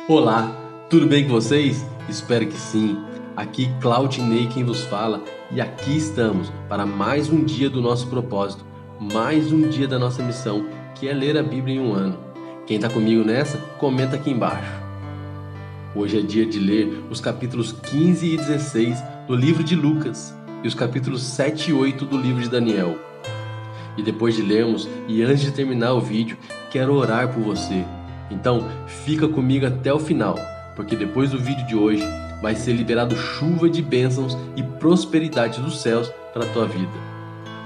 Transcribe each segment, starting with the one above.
Olá, tudo bem com vocês? Espero que sim. Aqui Claudinei quem vos fala e aqui estamos para mais um dia do nosso propósito, mais um dia da nossa missão, que é ler a Bíblia em um ano. Quem está comigo nessa, comenta aqui embaixo. Hoje é dia de ler os capítulos 15 e 16 do livro de Lucas e os capítulos 7 e 8 do livro de Daniel. E depois de lermos e antes de terminar o vídeo, quero orar por você. Então, fica comigo até o final, porque depois do vídeo de hoje vai ser liberado chuva de bênçãos e prosperidade dos céus para a tua vida.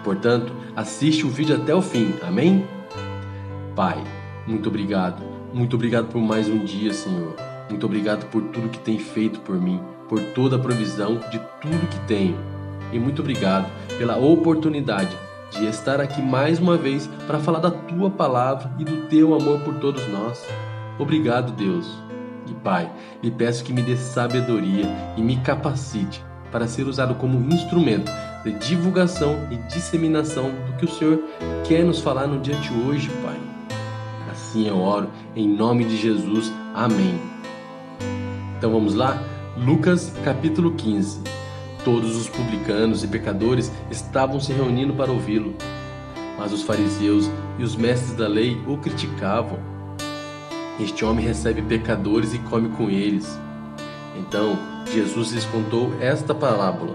Portanto, assiste o vídeo até o fim, amém? Pai, muito obrigado por mais um dia, Senhor. Muito obrigado por tudo que tem feito por mim, por toda a provisão de tudo que tenho. E muito obrigado pela oportunidade de estar aqui mais uma vez para falar da Tua palavra e do Teu amor por todos nós. Obrigado, Deus. E Pai, lhe peço que me dê sabedoria e me capacite para ser usado como instrumento de divulgação e disseminação do que o Senhor quer nos falar no dia de hoje, Pai. Assim eu oro, em nome de Jesus. Amém. Então vamos lá? Lucas capítulo 15. Todos os publicanos e pecadores estavam se reunindo para ouvi-lo. Mas os fariseus e os mestres da lei o criticavam. Este homem recebe pecadores e come com eles. Então Jesus lhes contou esta parábola.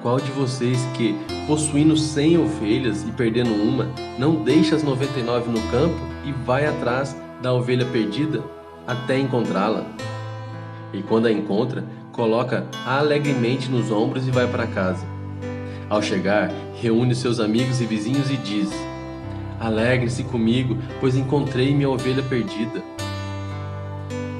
Qual de vocês que, possuindo 100 ovelhas e perdendo uma, não deixa as 99 no campo e vai atrás da ovelha perdida até encontrá-la? E quando a encontra, coloca alegremente nos ombros e vai para casa. Ao chegar, reúne seus amigos e vizinhos e diz: Alegrem-se comigo, pois encontrei minha ovelha perdida.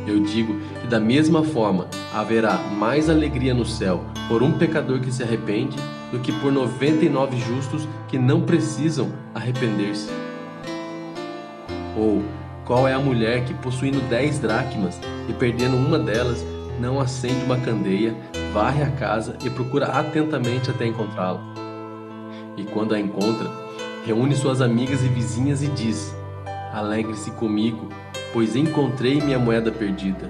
Eu digo que da mesma forma haverá mais alegria no céu por um pecador que se arrepende do que por 99 justos que não precisam arrepender-se. Ou qual é a mulher que, possuindo 10 dracmas e perdendo uma delas, não acende uma candeia, varre a casa e procura atentamente até encontrá-la? E quando a encontra, reúne suas amigas e vizinhas e diz: Alegre-se comigo, pois encontrei minha moeda perdida.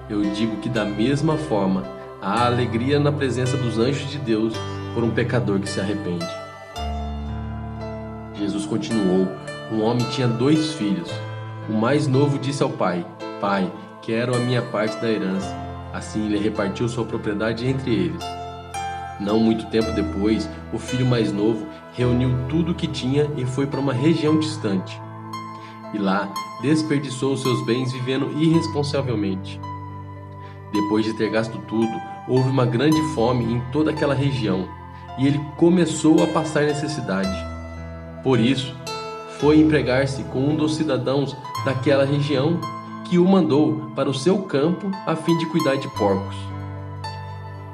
Eu digo que da mesma forma há alegria na presença dos anjos de Deus por um pecador que se arrepende. Jesus continuou: Um homem tinha 2 filhos. O mais novo disse ao pai: Pai, quero a minha parte da herança. Assim ele repartiu sua propriedade entre eles. Não muito tempo depois, o filho mais novo reuniu tudo o que tinha e foi para uma região distante. E lá desperdiçou os seus bens vivendo irresponsavelmente. Depois de ter gasto tudo, houve uma grande fome em toda aquela região e ele começou a passar necessidade. Por isso, foi empregar-se com um dos cidadãos daquela região, que o mandou para o seu campo a fim de cuidar de porcos.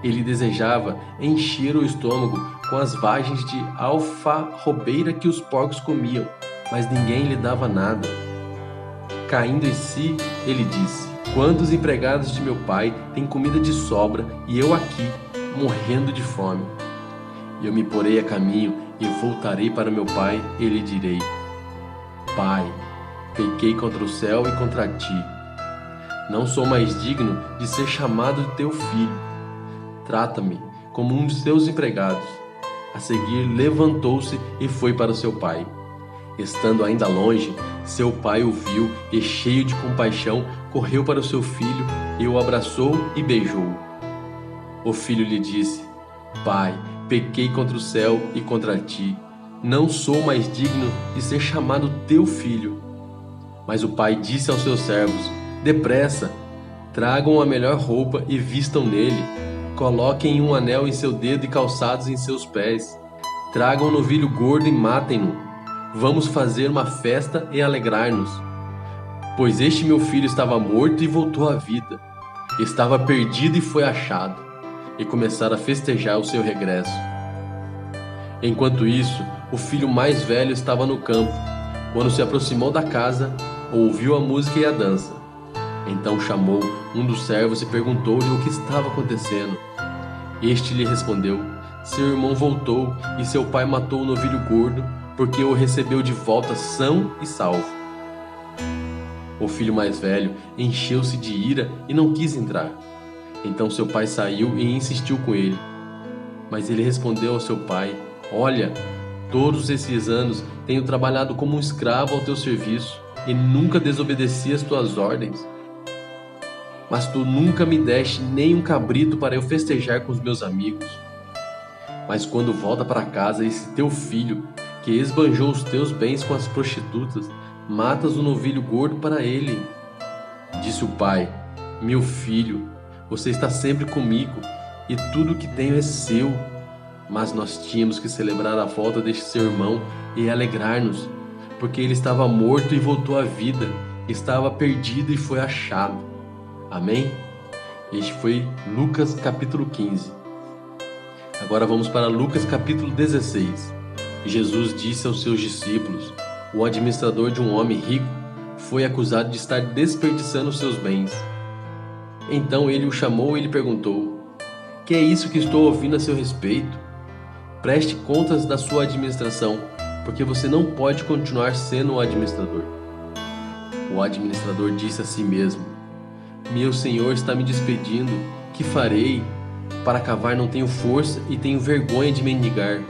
Ele desejava encher o estômago com as vagens de alfarrobeira que os porcos comiam, mas ninguém lhe dava nada. Caindo em si, ele disse: Quantos empregados de meu pai têm comida de sobra e eu aqui, morrendo de fome? Eu me porei a caminho e voltarei para meu pai e lhe direi: Pai, pequei contra o céu e contra ti. Não sou mais digno de ser chamado de teu filho. Trata-me como um dos teus empregados. A seguir, levantou-se e foi para o seu pai. Estando ainda longe, seu pai o viu e, cheio de compaixão, correu para o seu filho e o abraçou e beijou. O filho lhe disse: Pai, pequei contra o céu e contra ti. Não sou mais digno de ser chamado teu filho. Mas o pai disse aos seus servos: Depressa, tragam a melhor roupa e vistam nele. Coloquem um anel em seu dedo e calçados em seus pés. Tragam um novilho gordo e matem-no. Vamos fazer uma festa e alegrar-nos. Pois este meu filho estava morto e voltou à vida. Estava perdido e foi achado. E começaram a festejar o seu regresso. Enquanto isso, o filho mais velho estava no campo. Quando se aproximou da casa, ouviu a música e a dança. Então chamou um dos servos e perguntou-lhe o que estava acontecendo. Este lhe respondeu: Seu irmão voltou e seu pai matou o novilho gordo, porque o recebeu de volta são e salvo. O filho mais velho encheu-se de ira e não quis entrar. Então seu pai saiu e insistiu com ele. Mas ele respondeu ao seu pai: Olha, todos esses anos tenho trabalhado como um escravo ao teu serviço e nunca desobedeci as tuas ordens. Mas tu nunca me deste nem um cabrito para eu festejar com os meus amigos. Mas quando volta para casa esse teu filho, que esbanjou os teus bens com as prostitutas, matas um novilho gordo para ele. Disse o pai: Meu filho, você está sempre comigo e tudo o que tenho é seu. Mas nós tínhamos que celebrar a volta deste seu irmão e alegrar-nos, porque ele estava morto e voltou à vida, estava perdido e foi achado. Amém? Este foi Lucas capítulo 15. Agora vamos para Lucas capítulo 16. Jesus disse aos seus discípulos: O administrador de um homem rico foi acusado de estar desperdiçando seus bens. Então ele o chamou e lhe perguntou: Que é isso que estou ouvindo a seu respeito? Preste contas da sua administração, porque você não pode continuar sendo o administrador. O administrador disse a si mesmo: Meu senhor está me despedindo, que farei? Para cavar não tenho força e tenho vergonha de mendigar.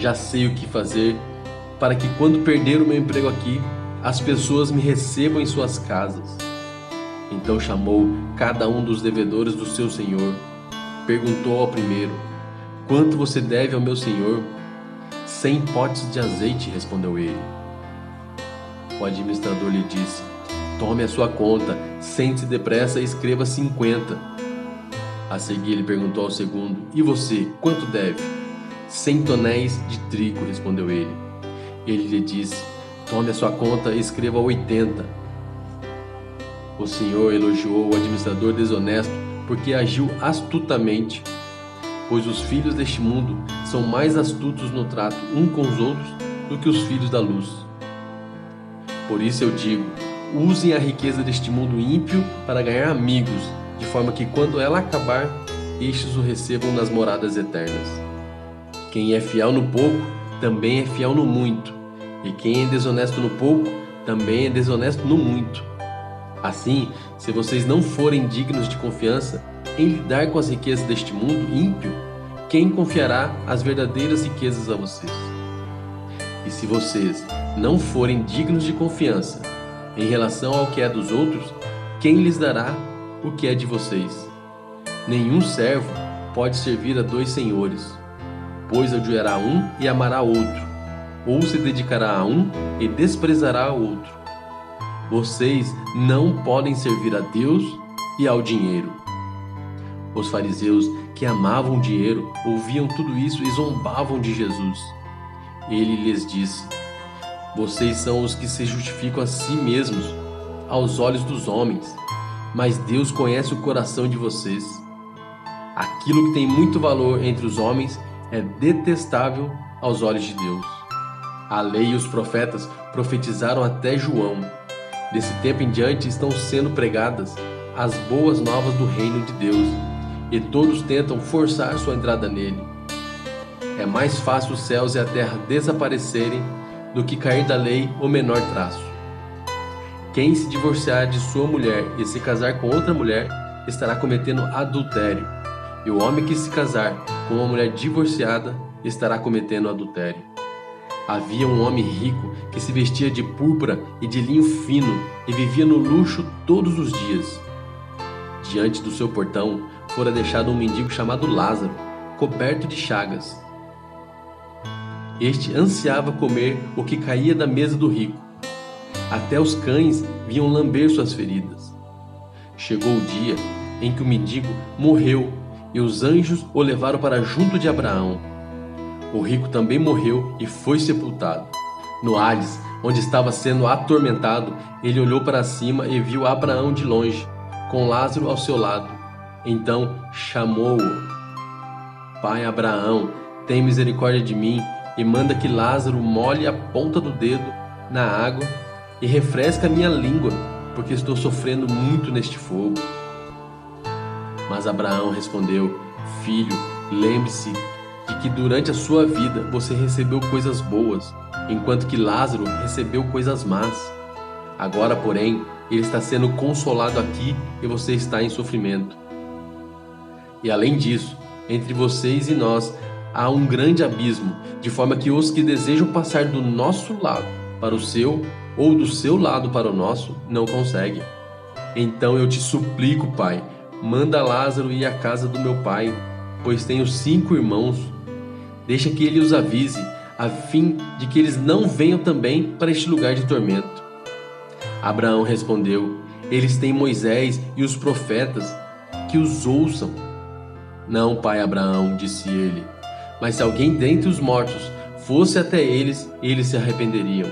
Já sei o que fazer, para que quando perder o meu emprego aqui, as pessoas me recebam em suas casas. Então chamou cada um dos devedores do seu senhor. Perguntou ao primeiro: Quanto você deve ao meu senhor? 100 potes de azeite, respondeu ele. O administrador lhe disse: Tome a sua conta, sente-se depressa e escreva 50. A seguir ele perguntou ao segundo: E você, quanto deve? 100 tonéis de trigo, respondeu ele. Ele lhe disse: Tome a sua conta e escreva 80. O Senhor elogiou o administrador desonesto porque agiu astutamente, pois os filhos deste mundo são mais astutos no trato um com os outros do que os filhos da luz. Por isso eu digo: usem a riqueza deste mundo ímpio para ganhar amigos, de forma que quando ela acabar, estes o recebam nas moradas eternas. Quem é fiel no pouco, também é fiel no muito, e quem é desonesto no pouco, também é desonesto no muito. Assim, se vocês não forem dignos de confiança em lidar com as riquezas deste mundo ímpio, quem confiará as verdadeiras riquezas a vocês? E se vocês não forem dignos de confiança em relação ao que é dos outros, quem lhes dará o que é de vocês? Nenhum servo pode servir a dois senhores, pois odiará um e amará outro, ou se dedicará a um e desprezará o outro. Vocês não podem servir a Deus e ao dinheiro. Os fariseus, que amavam o dinheiro, ouviam tudo isso e zombavam de Jesus. Ele lhes disse: Vocês são os que se justificam a si mesmos aos olhos dos homens, mas Deus conhece o coração de vocês. Aquilo que tem muito valor entre os homens é detestável aos olhos de Deus. A lei e os profetas profetizaram até João. Desse tempo em diante estão sendo pregadas as boas novas do reino de Deus, e todos tentam forçar sua entrada nele. É mais fácil os céus e a terra desaparecerem do que cair da lei o menor traço. Quem se divorciar de sua mulher e se casar com outra mulher estará cometendo adultério, e o homem que se casar com uma mulher divorciada estará cometendo adultério. Havia um homem rico que se vestia de púrpura e de linho fino e vivia no luxo todos os dias. Diante do seu portão fora deixado um mendigo chamado Lázaro, coberto de chagas. Este ansiava comer o que caía da mesa do rico. Até os cães vinham lamber suas feridas. Chegou o dia em que o mendigo morreu e os anjos o levaram para junto de Abraão. O rico também morreu e foi sepultado. No Hades, onde estava sendo atormentado, ele olhou para cima e viu Abraão de longe, com Lázaro ao seu lado. Então chamou-o: Pai Abraão, tem misericórdia de mim e manda que Lázaro molhe a ponta do dedo na água e refresque a minha língua, porque estou sofrendo muito neste fogo. Mas Abraão respondeu: Filho, lembre-se de que durante a sua vida você recebeu coisas boas, enquanto que Lázaro recebeu coisas más. Agora, porém, ele está sendo consolado aqui e você está em sofrimento. E além disso, entre vocês e nós há um grande abismo, de forma que os que desejam passar do nosso lado para o seu, ou do seu lado para o nosso, não conseguem. Então eu te suplico, Pai, manda Lázaro ir à casa do meu pai, pois tenho 5 irmãos. Deixa que ele os avise, a fim de que eles não venham também para este lugar de tormento. Abraão respondeu: eles têm Moisés e os profetas, que os ouçam. Não, pai Abraão, disse ele, mas se alguém dentre os mortos fosse até eles, eles se arrependeriam.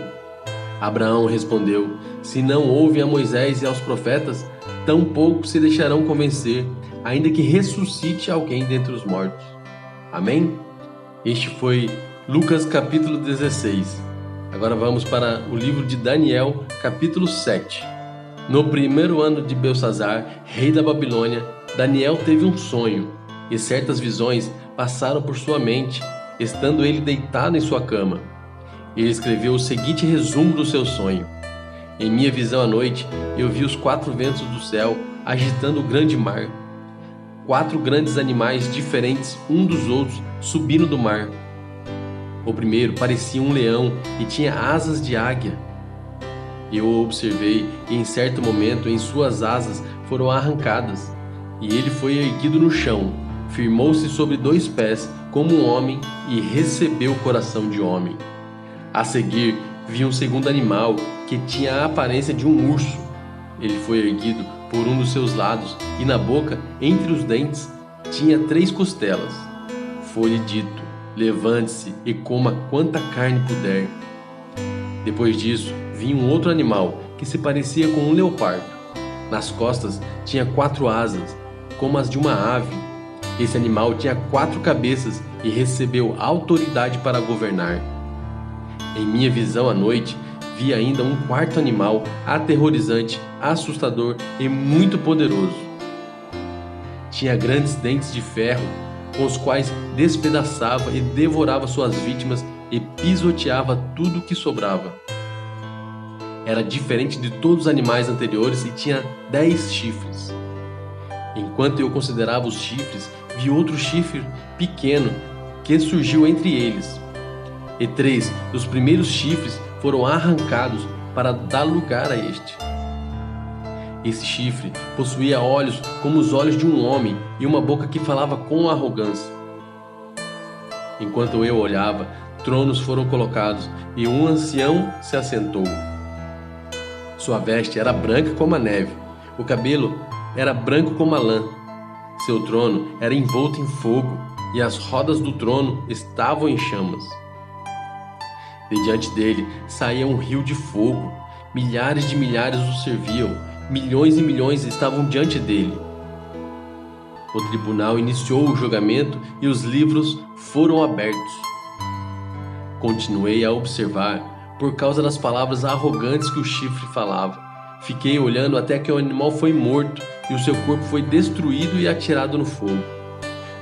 Abraão respondeu: se não ouvem a Moisés e aos profetas, tampouco se deixarão convencer, ainda que ressuscite alguém dentre os mortos. Amém? Este foi Lucas capítulo 16. Agora vamos para o livro de Daniel, capítulo 7. No primeiro ano de Belsazzar, rei da Babilônia, Daniel teve um sonho, e certas visões passaram por sua mente, estando ele deitado em sua cama. Ele escreveu o seguinte resumo do seu sonho: em minha visão à noite, eu vi os 4 ventos do céu agitando o grande mar. 4 grandes animais diferentes um dos outros subindo do mar. O primeiro parecia um leão e tinha asas de águia. Eu o observei e em certo momento em suas asas foram arrancadas, e ele foi erguido no chão, firmou-se sobre 2 pés como um homem e recebeu o coração de homem. A seguir, vi um segundo animal que tinha a aparência de um urso. Ele foi erguido por um dos seus lados e na boca, entre os dentes, tinha 3 costelas. Foi-lhe dito: levante-se e coma quanta carne puder. Depois disso, vi um outro animal que se parecia com um leopardo. Nas costas tinha 4 asas, como as de uma ave. Esse animal tinha 4 cabeças e recebeu autoridade para governar. Em minha visão à noite, vi ainda um 4º animal aterrorizante, assustador e muito poderoso. Tinha grandes dentes de ferro, com os quais despedaçava e devorava suas vítimas e pisoteava tudo o que sobrava. Era diferente de todos os animais anteriores e tinha 10 chifres. Enquanto eu considerava os chifres, vi outro chifre pequeno que surgiu entre eles. E 3 dos primeiros chifres foram arrancados para dar lugar a este. Esse chifre possuía olhos como os olhos de um homem e uma boca que falava com arrogância. Enquanto eu olhava, tronos foram colocados e um ancião se assentou. Sua veste era branca como a neve, o cabelo era branco como a lã. Seu trono era envolto em fogo e as rodas do trono estavam em chamas. De diante dele saía um rio de fogo, milhares de milhares o serviam, milhões e milhões estavam diante dele. O tribunal iniciou o julgamento e os livros foram abertos. Continuei a observar por causa das palavras arrogantes que o chifre falava. Fiquei olhando até que o animal foi morto e o seu corpo foi destruído e atirado no fogo.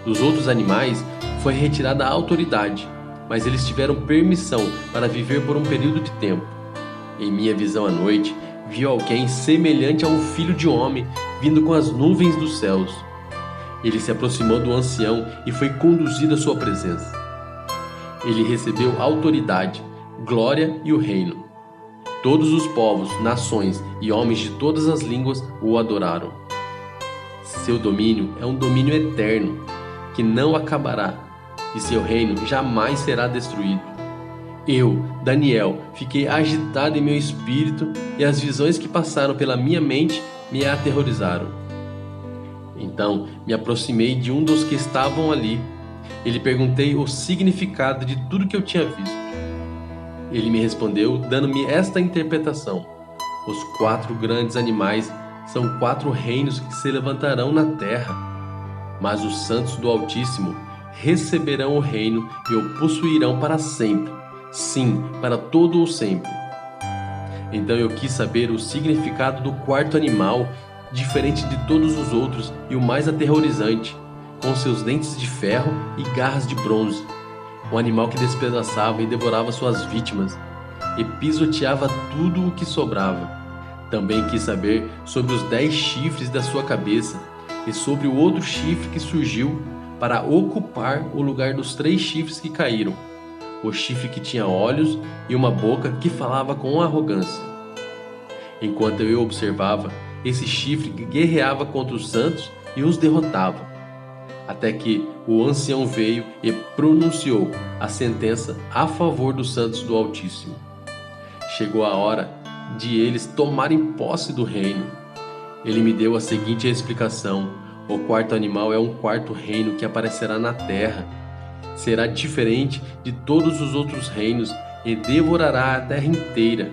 Dos outros animais foi retirada a autoridade, mas eles tiveram permissão para viver por um período de tempo. Em minha visão à noite, vi alguém semelhante a um filho de homem vindo com as nuvens dos céus. Ele se aproximou do ancião e foi conduzido à sua presença. Ele recebeu autoridade, glória e o reino. Todos os povos, nações e homens de todas as línguas o adoraram. Seu domínio é um domínio eterno, que não acabará, e seu reino jamais será destruído. Eu, Daniel, fiquei agitado em meu espírito e as visões que passaram pela minha mente me aterrorizaram. Então me aproximei de um dos que estavam ali. Lhe perguntei o significado de tudo que eu tinha visto. Ele me respondeu, dando-me esta interpretação: os 4 grandes animais são 4 reinos que se levantarão na terra, mas os santos do Altíssimo receberão o reino e o possuirão para sempre, sim, para todo o sempre. Então eu quis saber o significado do 4º animal, diferente de todos os outros e o mais aterrorizante, com seus dentes de ferro e garras de bronze, um animal que despedaçava e devorava suas vítimas e pisoteava tudo o que sobrava. Também quis saber sobre os 10 chifres da sua cabeça e sobre o outro chifre que surgiu para ocupar o lugar dos 3 chifres que caíram, o chifre que tinha olhos e uma boca que falava com arrogância. Enquanto eu observava, esse chifre guerreava contra os santos e os derrotava, até que o ancião veio e pronunciou a sentença a favor dos santos do Altíssimo. Chegou a hora de eles tomarem posse do reino. Ele me deu a seguinte explicação: o quarto animal é um quarto reino que aparecerá na terra. Será diferente de todos os outros reinos e devorará a terra inteira,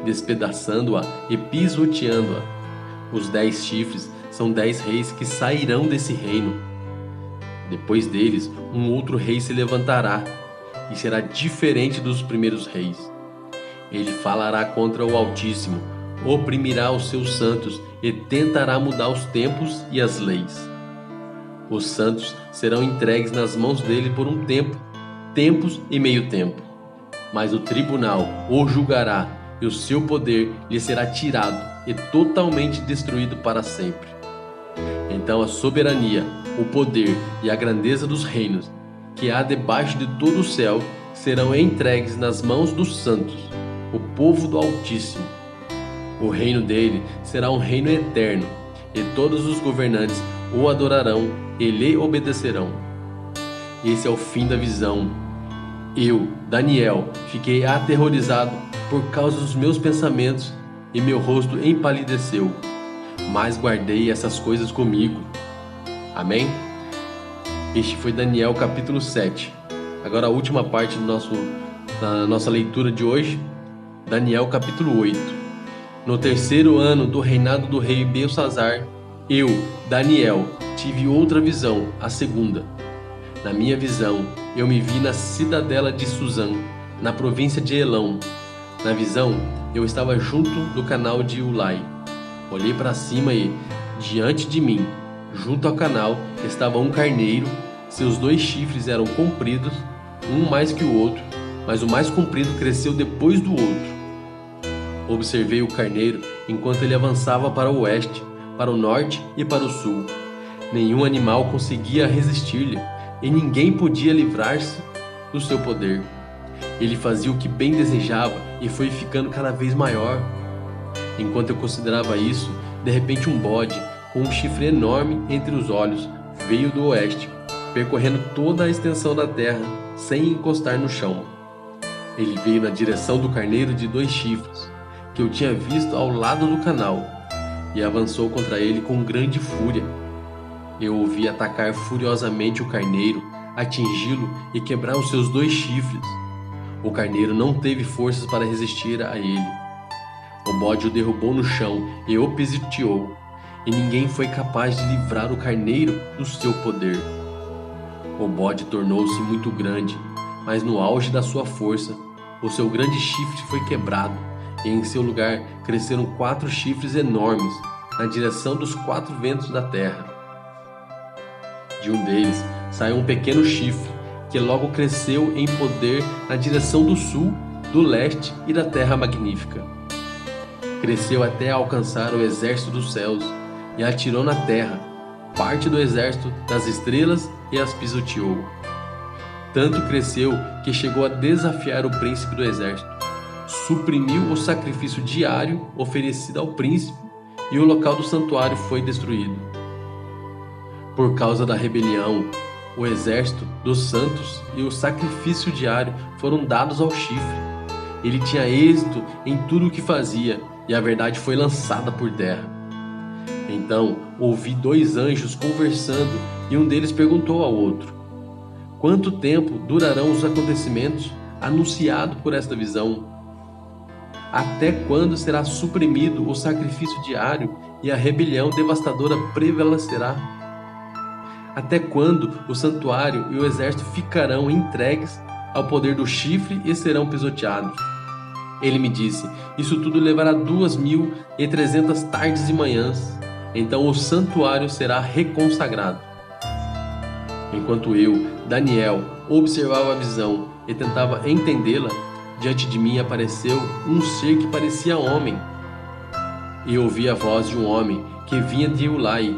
despedaçando-a e pisoteando-a. Os 10 chifres são 10 reis que sairão desse reino. Depois deles, um outro rei se levantará e será diferente dos primeiros reis. Ele falará contra o Altíssimo, oprimirá os seus santos e tentará mudar os tempos e as leis. Os santos serão entregues nas mãos dele por um tempo, tempos e meio tempo. Mas o tribunal o julgará e o seu poder lhe será tirado e totalmente destruído para sempre. Então a soberania, o poder e a grandeza dos reinos que há debaixo de todo o céu serão entregues nas mãos dos santos, o povo do Altíssimo. O reino dele será um reino eterno, e todos os governantes o adorarão e lhe obedecerão. Esse é o fim da visão. Eu, Daniel, fiquei aterrorizado por causa dos meus pensamentos e meu rosto empalideceu, mas guardei essas coisas comigo. Amém? Este foi Daniel capítulo 7. Agora a última parte da nossa leitura de hoje, Daniel capítulo 8. No terceiro ano do reinado do rei Belsazar, eu, Daniel, tive outra visão, a segunda. Na minha visão, eu me vi na cidadela de Suzã, na província de Elão. Na visão, eu estava junto do canal de Ulai. Olhei para cima e, diante de mim, junto ao canal, estava um carneiro. Seus 2 chifres eram compridos, um mais que o outro, mas o mais comprido cresceu depois do outro. Observei o carneiro enquanto ele avançava para o oeste, para o norte e para o sul. Nenhum animal conseguia resistir-lhe, e ninguém podia livrar-se do seu poder. Ele fazia o que bem desejava e foi ficando cada vez maior. Enquanto eu considerava isso, de repente um bode, com um chifre enorme entre os olhos, veio do oeste, percorrendo toda a extensão da terra, sem encostar no chão. Ele veio na direção do carneiro de 2 chifres, que eu tinha visto ao lado do canal, e avançou contra ele com grande fúria. Eu o vi atacar furiosamente o carneiro, atingi-lo e quebrar os seus 2 chifres. O carneiro não teve forças para resistir a ele. O bode o derrubou no chão e o pisoteou, e ninguém foi capaz de livrar o carneiro do seu poder. O bode tornou-se muito grande, mas no auge da sua força, o seu grande chifre foi quebrado, e em seu lugar cresceram 4 chifres enormes, na direção dos 4 ventos da terra. De um deles saiu um pequeno chifre, que logo cresceu em poder na direção do sul, do leste e da terra magnífica. Cresceu até alcançar o exército dos céus, e atirou na terra parte do exército das estrelas e as pisoteou. Tanto cresceu que chegou a desafiar o príncipe do exército. Suprimiu o sacrifício diário oferecido ao príncipe, e o local do santuário foi destruído. Por causa da rebelião, o exército dos santos e o sacrifício diário foram dados ao chifre. Ele tinha êxito em tudo o que fazia, e a verdade foi lançada por terra. Então ouvi 2 anjos conversando, e um deles perguntou ao outro: quanto tempo durarão os acontecimentos anunciados por esta visão? Até quando será suprimido o sacrifício diário e a rebelião devastadora prevalecerá? Até quando o santuário e o exército ficarão entregues ao poder do chifre e serão pisoteados? Ele me disse: isso tudo levará 2.300 tardes e manhãs. Então o santuário será reconsagrado. Enquanto eu, Daniel, observava a visão e tentava entendê-la, diante de mim apareceu um ser que parecia homem. e ouvi a voz de um homem que vinha de Ulai.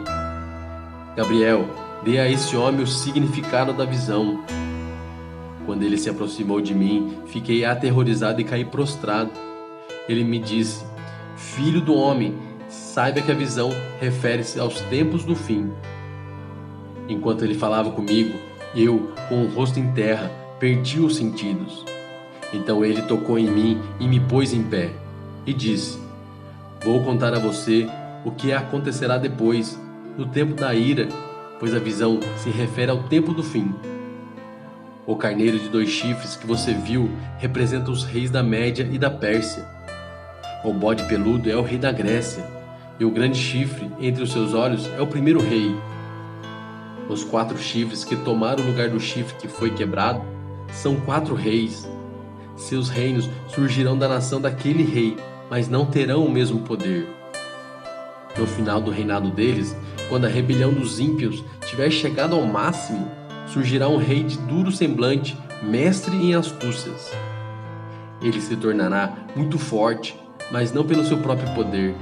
Gabriel, dê a esse homem o significado da visão. Quando ele se aproximou de mim, fiquei aterrorizado e caí prostrado. Ele me disse: Filho do homem, saiba que a visão refere-se aos tempos do fim. Enquanto ele falava comigo, eu, com o rosto em terra, perdi os sentidos. Então ele tocou em mim e me pôs em pé, e disse: Vou contar a você o que acontecerá depois, no tempo da ira, pois a visão se refere ao tempo do fim. O carneiro de 2 chifres que você viu representa os reis da Média e da Pérsia. O bode peludo é o rei da Grécia, e o grande chifre entre os seus olhos é o primeiro rei. Os 4 chifres que tomaram o lugar do chifre que foi quebrado são 4 reis. Seus reinos surgirão da nação daquele rei, mas não terão o mesmo poder. No final do reinado deles, quando a rebelião dos ímpios tiver chegado ao máximo, surgirá um rei de duro semblante, mestre em astúcias. Ele se tornará muito forte, mas não pelo seu próprio poder.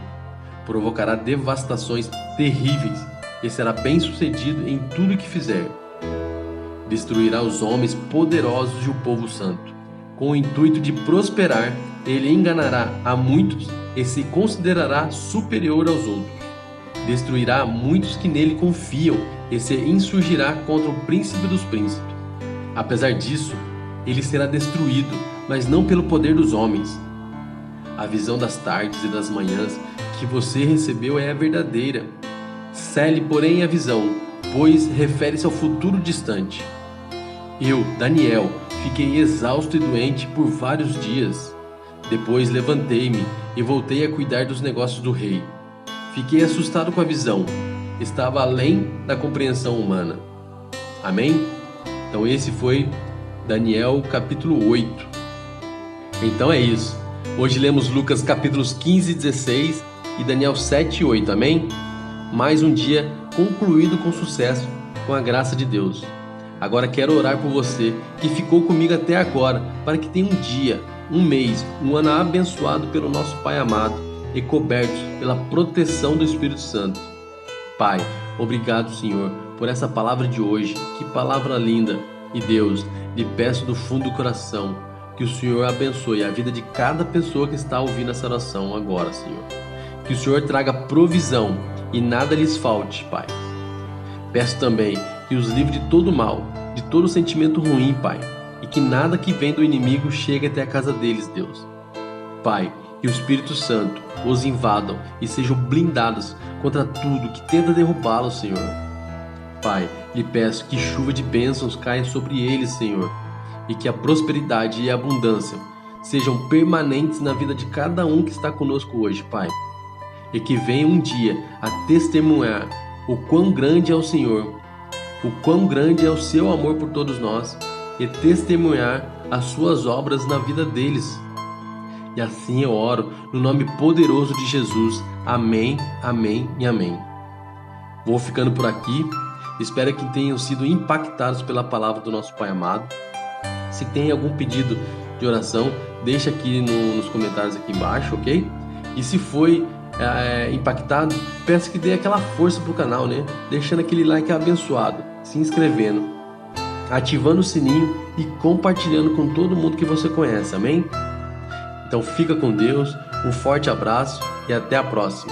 Provocará devastações terríveis e será bem-sucedido em tudo o que fizer. Destruirá os homens poderosos e o povo santo. Com o intuito de prosperar, ele enganará a muitos e se considerará superior aos outros. Destruirá muitos que nele confiam e se insurgirá contra o príncipe dos príncipes. Apesar disso, ele será destruído, mas não pelo poder dos homens. A visão das tardes e das manhãs que você recebeu é a verdadeira. Cele, porém, a visão, pois refere-se ao futuro distante. Eu, Daniel, fiquei exausto e doente por vários dias. Depois levantei-me e voltei a cuidar dos negócios do rei. Fiquei assustado com a visão. Estava além da compreensão humana. Amém? Então esse foi Daniel capítulo 8. Então é isso. Hoje lemos Lucas capítulos 15 e 16 e Daniel 7 e 8. Amém? Mais um dia concluído com sucesso, com a graça de Deus. Agora quero orar por você que ficou comigo até agora, para que tenha um dia, um mês, um ano abençoado pelo nosso Pai amado e cobertos pela proteção do Espírito Santo. Pai, obrigado, Senhor, por essa palavra de hoje. Que palavra linda! E Deus, lhe peço do fundo do coração que o Senhor abençoe a vida de cada pessoa que está ouvindo essa oração agora, Senhor. Que o Senhor traga provisão e nada lhes falte, Pai. Peço também que os livre de todo mal, de todo sentimento ruim, Pai, e que nada que vem do inimigo chegue até a casa deles, Deus. Pai, que o Espírito Santo os invadam e sejam blindados contra tudo que tenta derrubá-los, Senhor. Pai, lhe peço que chuva de bênçãos caia sobre eles, Senhor, e que a prosperidade e a abundância sejam permanentes na vida de cada um que está conosco hoje, Pai. E que venha um dia a testemunhar o quão grande é o Senhor, o quão grande é o seu amor por todos nós, e testemunhar as suas obras na vida deles. E assim eu oro no nome poderoso de Jesus. Amém, amém e amém. Vou ficando por aqui. Espero que tenham sido impactados pela palavra do nosso Pai amado. Se tem algum pedido de oração, deixa aqui nos comentários aqui embaixo, ok? E se foi impactado, peço que dê aquela força pro canal, né? Deixando aquele like abençoado, se inscrevendo, ativando o sininho e compartilhando com todo mundo que você conhece, amém? Então fica com Deus, um forte abraço e até a próxima.